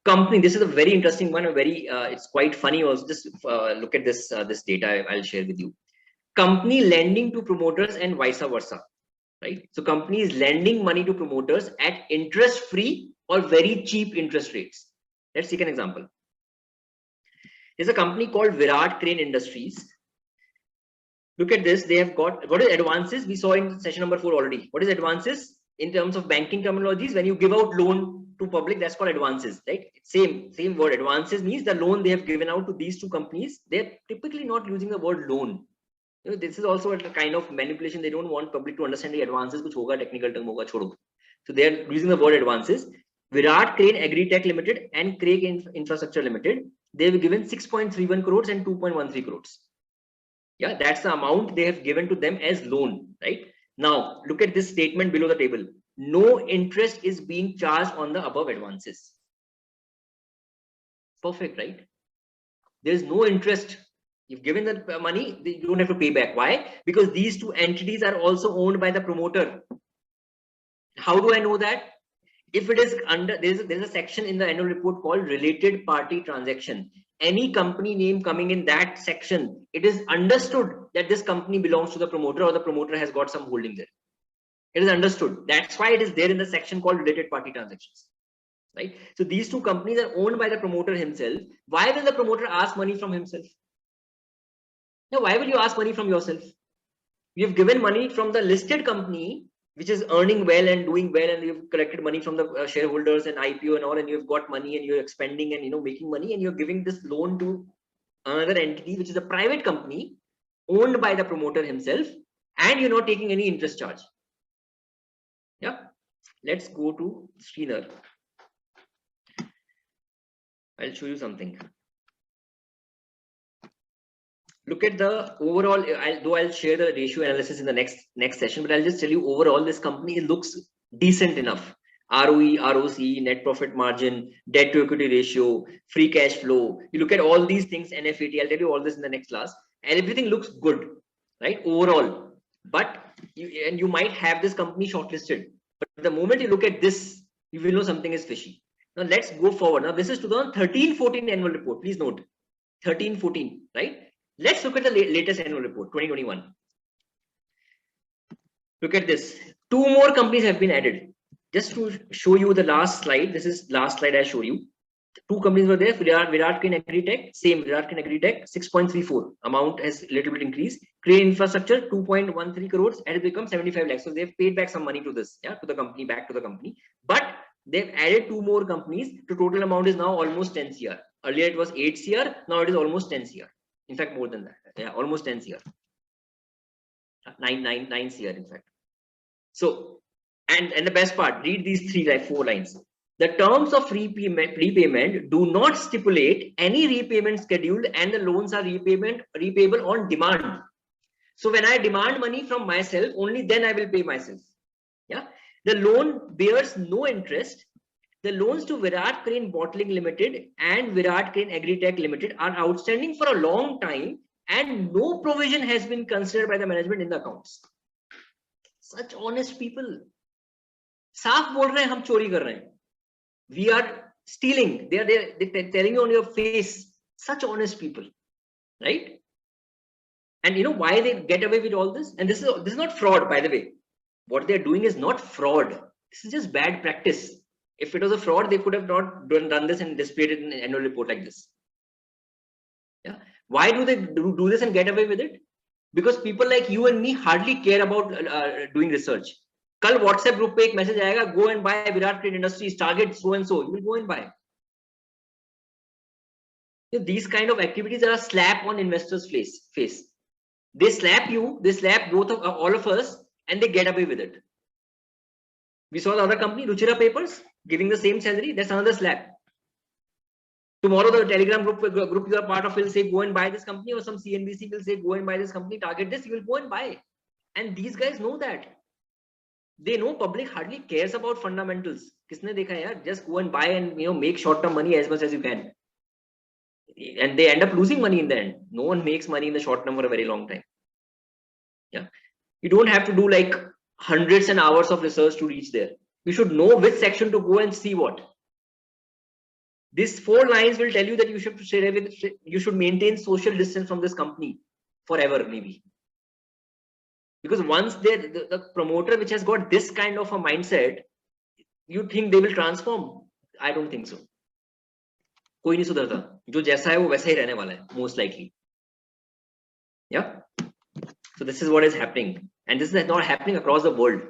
Company, this is a very interesting one, a very it's quite funny also. Just look at this this data I'll share with you. Company lending to promoters and vice versa, right? So company is lending money to promoters at interest free or very cheap interest rates. Let's take an example. There's a company called Virat Crane Industries. Look at this. They have got, what is advances? We saw in session number 4 already. What is advances in terms of banking terminologies? When you give out loan to public, that's called advances, right? Same word. Advances means the loan they have given out to these two companies. They're typically not using the word loan. You know, this is also a kind of manipulation. They don't want public to understand the advances, which hoga technical term hoga chodo. So they are using the word advances. Virat Crane Agritech Limited and Craig Infrastructure Limited, they have given 6.31 crores and 2.13 crores. Yeah, that's the amount they have given to them as loan, right? Now, look at this statement below the table. No interest is being charged on the above advances. Perfect, right? There is no interest. You've given the money, you don't have to pay back. Why? Because these two entities are also owned by the promoter. How do I know that? If it is under, there's a section in the annual report called related party transaction. Any company name coming in that section, it is understood that this company belongs to the promoter or the promoter has got some holding there. It is understood. That's why it is there in the section called related party transactions, right? So these two companies are owned by the promoter himself. Why will the promoter ask money from himself? Now, why will you ask money from yourself? You've given money from the listed company, which is earning well and doing well, and you've collected money from the shareholders and IPO and all, and you've got money and you're expanding and, you know, making money, and you're giving this loan to another entity, which is a private company owned by the promoter himself, and you're not taking any interest charge. Yeah, let's go to Sreenar. I'll show you something. Look at the overall, I'll share the ratio analysis in the next session, but I'll just tell you overall this company, it looks decent enough. ROE, ROC, net profit margin, debt to equity ratio, free cash flow. You look at all these things, NFAT, I'll tell you all this in the next class, and everything looks good, right? Overall. But you might have this company shortlisted, but the moment you look at this, you will know something is fishy. Now let's go forward. Now this is 2013-14 annual report. Please note 13-14, right? Let's look at the latest annual report, 2021. Look at this. 2 more companies have been added. Just to show you the last slide. This is last slide I show you. 2 companies were there. Virat Crane Agritech, same Virat Crane Agritech, 6.34. Amount has a little bit increased. Crane Infrastructure, 2.13 crores, and it become 75 lakhs. So they've paid back some money to this, yeah, to the company, back to the company. But they've added 2 more companies. The total amount is now almost 10 CR. Earlier it was 8 CR. Now it is almost 10 CR. In fact, more than that. Yeah, almost 10 CR. 9 CR, in fact. So, and the best part, read these 4 lines. The terms of repayment do not stipulate any repayment schedule, and the loans are repayable on demand. So when I demand money from myself, only then I will pay myself. Yeah. The loan bears no interest. The loans to Virat Crane Bottling Limited and Virat Crane Agritech Limited are outstanding for a long time, and no provision has been considered by the management in the accounts. Such honest people. साफ बोल रहे हैं हम चोरी कर रहे हैं. We are stealing. They're telling you on your face. Such honest people, right? And you know why they get away with all this? And this is not fraud, by the way. What they're doing is not fraud. This is just bad practice. If it was a fraud, they could have not done this and displayed it in an annual report like this. Yeah. Why do they do this and get away with it? Because people like you and me hardly care about doing research. Kal WhatsApp group pe ek message aayega, go and buy Virat Crane Industries, target so and so. You will go and buy. These kind of activities are a slap on investors' face. They slap you, they slap both of all of us, and they get away with it. We saw the other company, Ruchira Papers, giving the same salary. That's another slap. Tomorrow, the Telegram group you are part of will say, go and buy this company, or some CNBC will say, go and buy this company, target this, you will go and buy. And these guys know that. They know public hardly cares about fundamentals. Kisne dekha yaar? Just go and buy and make short-term money as much as you can. And they end up losing money in the end. No one makes money in the short term for a very long time. Yeah. You don't have to do like hundreds and hours of research to reach there. You should know which section to go and see what. These 4 lines will tell you that you should maintain social distance from this company forever, maybe. Because once the promoter which has got this kind of a mindset, you think they will transform? I don't think so. कोई नहीं सुधरता, जो जैसा है वो वैसा ही रहने वाला है, most likely. Yeah. So this is what is happening, and this is not happening across the world.